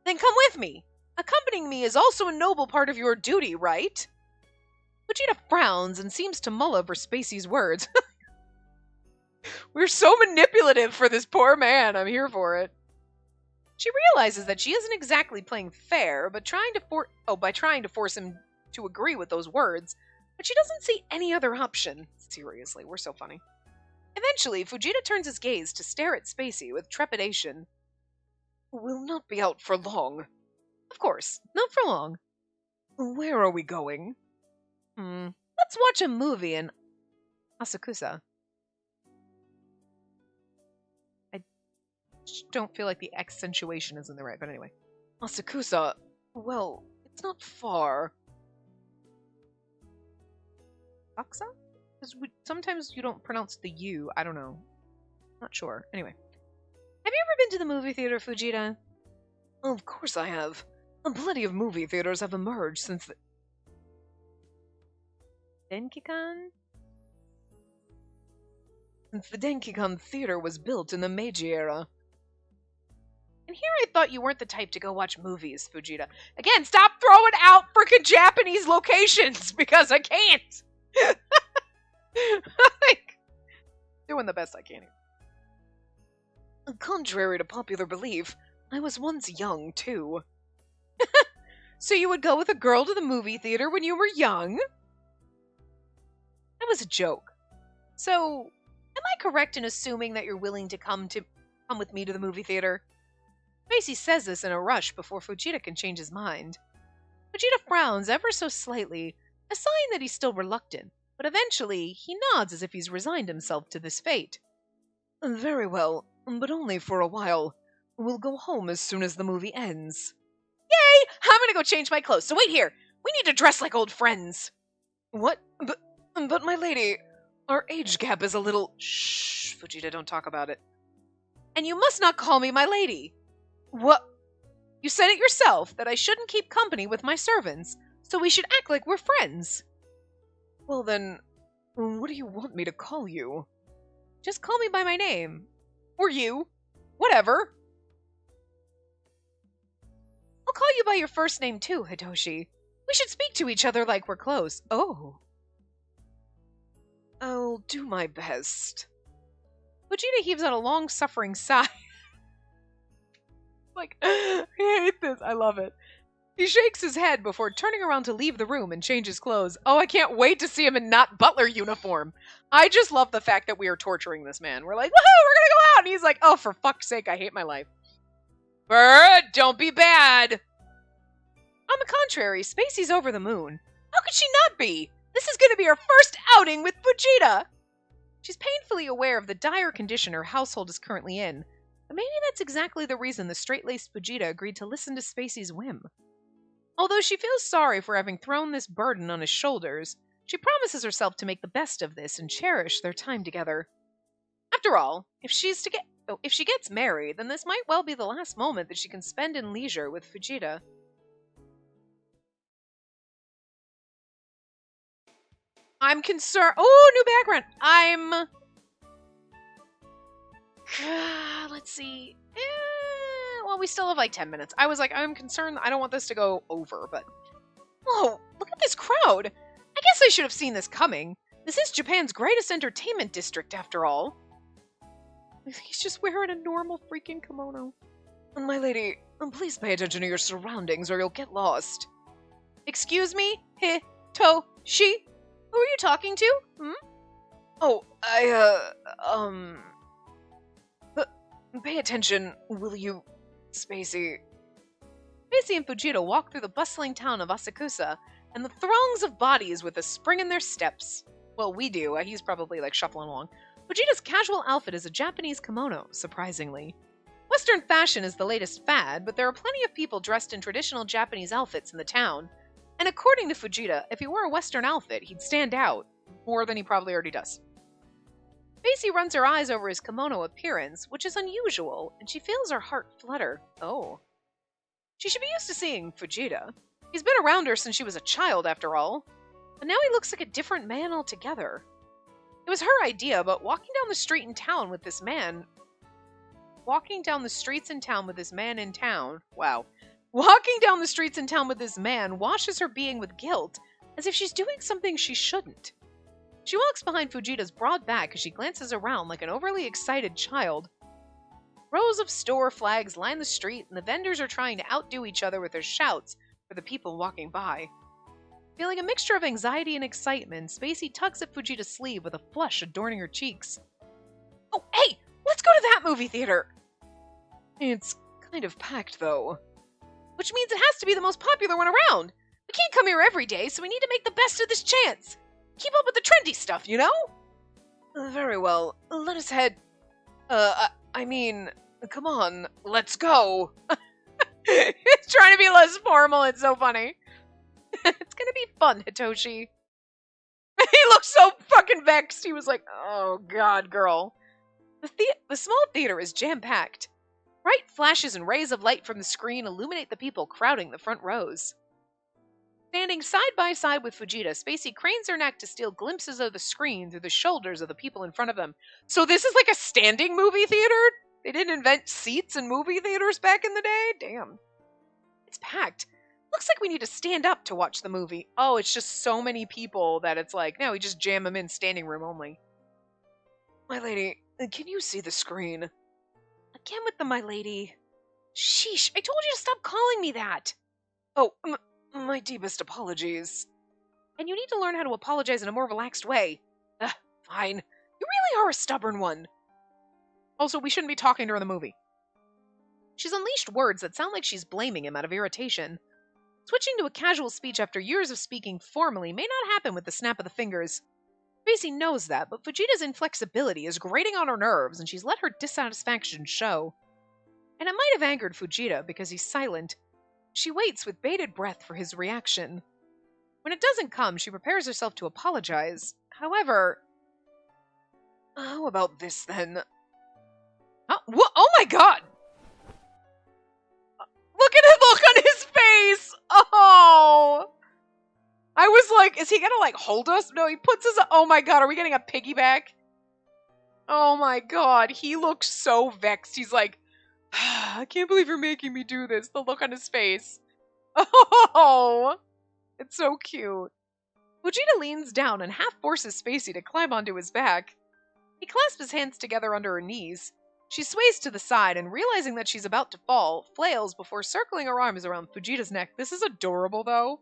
Then come with me. Accompanying me is also a noble part of your duty, right? Fujita frowns and seems to mull over Spacey's words. We're so manipulative for this poor man. I'm here for it. She realizes that she isn't exactly playing fair, but by trying to force him to agree with those words, but she doesn't see any other option. Seriously, we're so funny. Eventually, Fujita turns his gaze to stare at Spacey with trepidation. We'll not be out for long. Of course, not for long. Where are we going? Let's watch a movie in Asakusa. I don't feel like the accentuation isn't the right, but anyway. Asakusa, well, it's not far. Asakusa? Because sometimes you don't pronounce the U. I don't know. Not sure. Anyway. Have you ever been to the movie theater, Fujita? Of course I have. Plenty of movie theaters have emerged since the Denkikan? Since the Denkikan Theater was built in the Meiji era. And here I thought you weren't the type to go watch movies, Fujita. Again, stop throwing out frickin' Japanese locations, because I can't! Like, doing the best I can here. Contrary to popular belief, I was once young, too. So you would go with a girl to the movie theater when you were young? That was a joke. So, am I correct in assuming that you're willing to come with me to the movie theater? Spacey says this in a rush before Fujita can change his mind. Fujita frowns ever so slightly, a sign that he's still reluctant, but eventually he nods as if he's resigned himself to this fate. Very well, but only for a while. We'll go home as soon as the movie ends. Yay! I'm gonna go change my clothes, so wait here. We need to dress like old friends. What? But my lady, our age gap is a little... Shh, Fujita, don't talk about it. And you must not call me my lady. What? You said it yourself, that I shouldn't keep company with my servants, so we should act like we're friends. Well then, what do you want me to call you? Just call me by my name. Or you. Whatever. I'll call you by your first name too, Hitoshi. We should speak to each other like we're close. Oh. I'll do my best. Fujita heaves out a long-suffering sigh. Like, I hate this. I love it. He shakes his head before turning around to leave the room and change his clothes. Oh, I can't wait to see him in not butler uniform. I just love the fact that we are torturing this man. We're like, woohoo, we're gonna go out! And he's like, oh, for fuck's sake, I hate my life. Bird, don't be bad! On the contrary, Spacey's over the moon. How could she not be? This is gonna be her first outing with Fujita! She's painfully aware of the dire condition her household is currently in, but maybe that's exactly the reason the straight-laced Fujita agreed to listen to Spacey's whim. Although she feels sorry for having thrown this burden on his shoulders, she promises herself to make the best of this and cherish their time together. After all, if she gets married, then this might well be the last moment that she can spend in leisure with Fujita. I'm concerned. Oh, new background. Let's see. Well, we still have like 10 minutes. I was like, I'm concerned. I don't want this to go over, but. Whoa, look at this crowd. I guess I should have seen this coming. This is Japan's greatest entertainment district, after all. He's just wearing a normal freaking kimono. My lady, please pay attention to your surroundings or you'll get lost. Excuse me? She? Who are you talking to? Oh, pay attention, will you, Spacey? Spacey and Fujita walk through the bustling town of Asakusa, and the throngs of bodies with a spring in their steps. Well, we do. He's probably, like, shuffling along. Fujita's casual outfit is a Japanese kimono, surprisingly. Western fashion is the latest fad, but there are plenty of people dressed in traditional Japanese outfits in the town, and according to Fujita, if he wore a Western outfit, he'd stand out, more than he probably already does. Spacey runs her eyes over his kimono appearance, which is unusual, and she feels her heart flutter. Oh. She should be used to seeing Fujita. He's been around her since she was a child, after all. But now he looks like a different man altogether. It was her idea, but walking down the street in town with this man... Walking down the streets in town with this man in town... Wow. Walking down the streets in town with this man washes her being with guilt, as if she's doing something she shouldn't. She walks behind Fujita's broad back as she glances around like an overly excited child. Rows of store flags line the street, and the vendors are trying to outdo each other with their shouts for the people walking by. Feeling a mixture of anxiety and excitement, Spacey tugs at Fujita's sleeve with a flush adorning her cheeks. Oh, hey! Let's go to that movie theater! It's kind of packed, though. Which means it has to be the most popular one around. We can't come here every day, so we need to make the best of this chance. Keep up with the trendy stuff, you know? Very well. Let us head... come on. Let's go. It's trying to be less formal. It's so funny. It's gonna be fun, Hitoshi. He looks so fucking vexed. He was like, oh god, girl. The small theater is jam-packed. Bright flashes and rays of light from the screen illuminate the people crowding the front rows. Standing side by side with Fujita, Spacey cranes her neck to steal glimpses of the screen through the shoulders of the people in front of them. So this is like a standing movie theater? They didn't invent seats in movie theaters back in the day? Damn. It's packed. Looks like we need to stand up to watch the movie. Oh, it's just so many people that it's like, no, we just jam them in standing room only. My lady, can you see the screen? Again with the my lady. Sheesh, I told you to stop calling me that. Oh, my deepest apologies. And you need to learn how to apologize in a more relaxed way. Fine. You really are a stubborn one. Also, we shouldn't be talking during the movie. She's unleashed words that sound like she's blaming him out of irritation. Switching to a casual speech after years of speaking formally may not happen with the snap of the fingers. Spacey knows that, but Fujita's inflexibility is grating on her nerves, and she's let her dissatisfaction show. And it might have angered Fujita because he's silent. She waits with bated breath for his reaction. When it doesn't come, she prepares herself to apologize. However... How about this, then? Oh my god! Look at the look on his face! Oh! I was like, is he gonna, like, hold us? No, he puts his... Oh my god, are we getting a piggyback? Oh my god, he looks so vexed. He's like, I can't believe you're making me do this. The look on his face. Oh! It's so cute. Fujita leans down and half forces Spacey to climb onto his back. He clasps his hands together under her knees. She sways to the side and, realizing that she's about to fall, flails before circling her arms around Fujita's neck. This is adorable, though.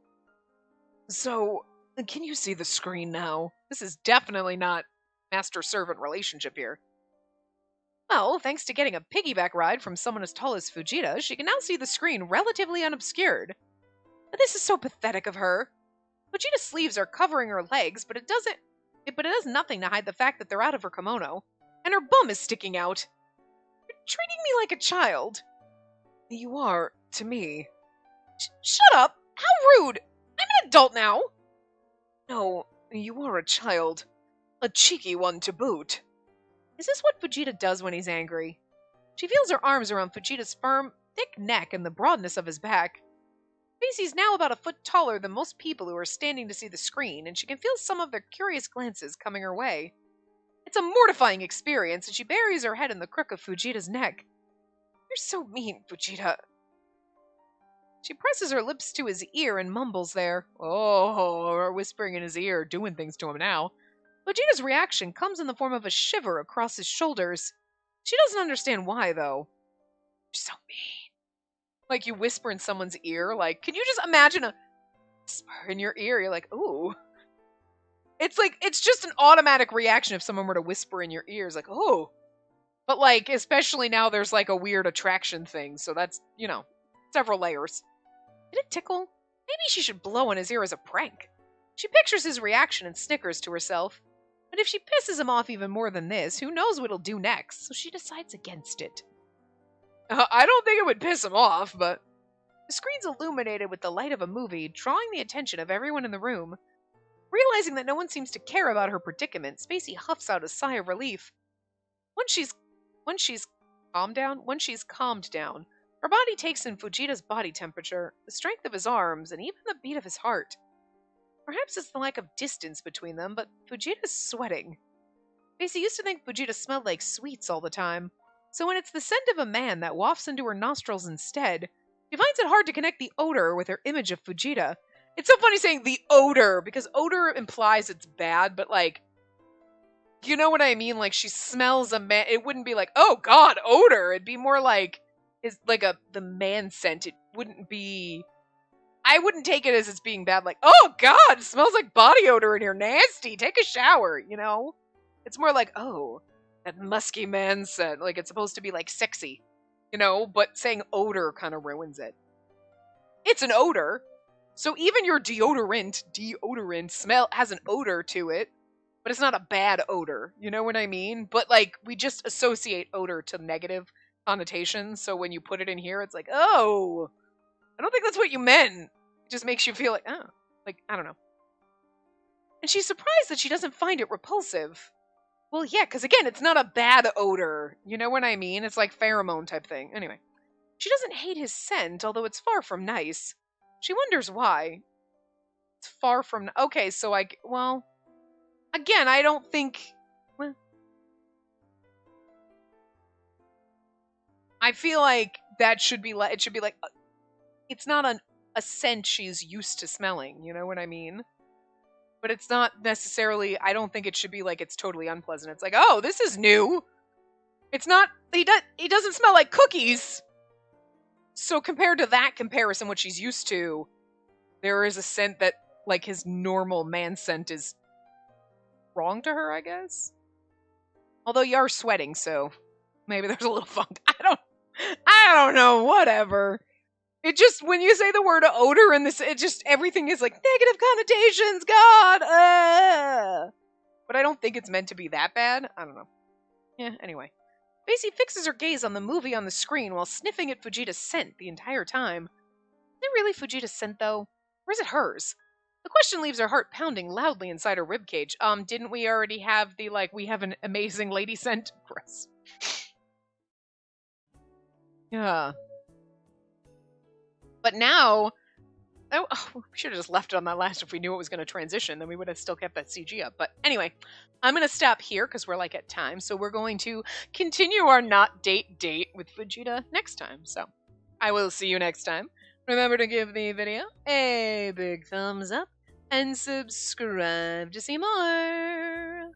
So, can you see the screen now? This is definitely not master-servant relationship here. Well, thanks to getting a piggyback ride from someone as tall as Fujita, she can now see the screen relatively unobscured. But this is so pathetic of her. Fujita's sleeves are covering her legs, but it does nothing to hide the fact that they're out of her kimono, and her bum is sticking out. You're treating me like a child. You are, to me. Shut up! How rude! I'm an adult now! No, you are a child. A cheeky one to boot. Is this what Fujita does when he's angry? She feels her arms around Fujita's firm, thick neck and the broadness of his back. Spacey's now about a foot taller than most people who are standing to see the screen, and she can feel some of their curious glances coming her way. It's a mortifying experience, and she buries her head in the crook of Fujita's neck. You're so mean, Fujita. She presses her lips to his ear and mumbles there. Oh, or whispering in his ear, doing things to him now. Fujita's reaction comes in the form of a shiver across his shoulders. She doesn't understand why, though. You're so mean. Like, you whisper in someone's ear, like, can you just imagine a whisper in your ear? You're like, ooh. It's like, it's just an automatic reaction if someone were to whisper in your ears, like, oh. But, like, especially now there's, like, a weird attraction thing, so that's, you know, several layers. Did it tickle? Maybe she should blow in his ear as a prank. She pictures his reaction and snickers to herself. But if she pisses him off even more than this, who knows what he'll do next, so she decides against it. I don't think it would piss him off, but... The screen's illuminated with the light of a movie, drawing the attention of everyone in the room. Realizing that no one seems to care about her predicament, Spacey huffs out a sigh of relief. Once she's calmed down, her body takes in Fujita's body temperature, the strength of his arms, and even the beat of his heart. Perhaps it's the lack of distance between them, but Fujita's sweating. Spacey used to think Fujita smelled like sweets all the time, so when it's the scent of a man that wafts into her nostrils instead, she finds it hard to connect the odor with her image of Fujita. It's so funny saying the odor, because odor implies it's bad, but like, you know what I mean? Like, she smells a man, it wouldn't be like, oh god, odor! It'd be more like, the man scent. It wouldn't be... I wouldn't take it as it's being bad, like, oh god, it smells like body odor in here, nasty, take a shower, you know? It's more like, oh, that musky man scent, like it's supposed to be like sexy, you know? But saying odor kind of ruins it. It's an odor, so even your deodorant smell has an odor to it, but it's not a bad odor, you know what I mean? But like, we just associate odor to negative connotations, so when you put it in here, it's like, oh... I don't think that's what you meant. It just makes you feel like, oh, like, I don't know. And she's surprised that she doesn't find it repulsive. Well, yeah, because again, it's not a bad odor. You know what I mean? It's like pheromone type thing. Anyway, she doesn't hate his scent, although it's far from nice. She wonders why. It's far from... Okay, so well, again, I don't think... Well, I feel like that should be like... It should be like... It's not a scent she's used to smelling, you know what I mean? But it's not necessarily, I don't think it should be like it's totally unpleasant. It's like, oh, this is new. It's not, he doesn't smell like cookies. So compared to that comparison, what she's used to, there is a scent that, like, his normal man scent is wrong to her, I guess? Although you are sweating, so maybe there's a little funk. I don't know, whatever. It just, when you say the word odor in this, it just, everything is like, negative connotations, God! But I don't think it's meant to be that bad. I don't know. Yeah, anyway. Spacey fixes her gaze on the movie on the screen while sniffing at Fujita's scent the entire time. Is it really Fujita's scent, though? Or is it hers? The question leaves her heart pounding loudly inside her ribcage. Didn't we already have the, like, we have an amazing lady scent? Gross. Yeah. But now, we should have just left it on that last if we knew it was going to transition, then we would have still kept that CG up. But anyway, I'm going to stop here because we're like at time. So we're going to continue our not date with Fujita next time. So I will see you next time. Remember to give the video a big thumbs up and subscribe to see more.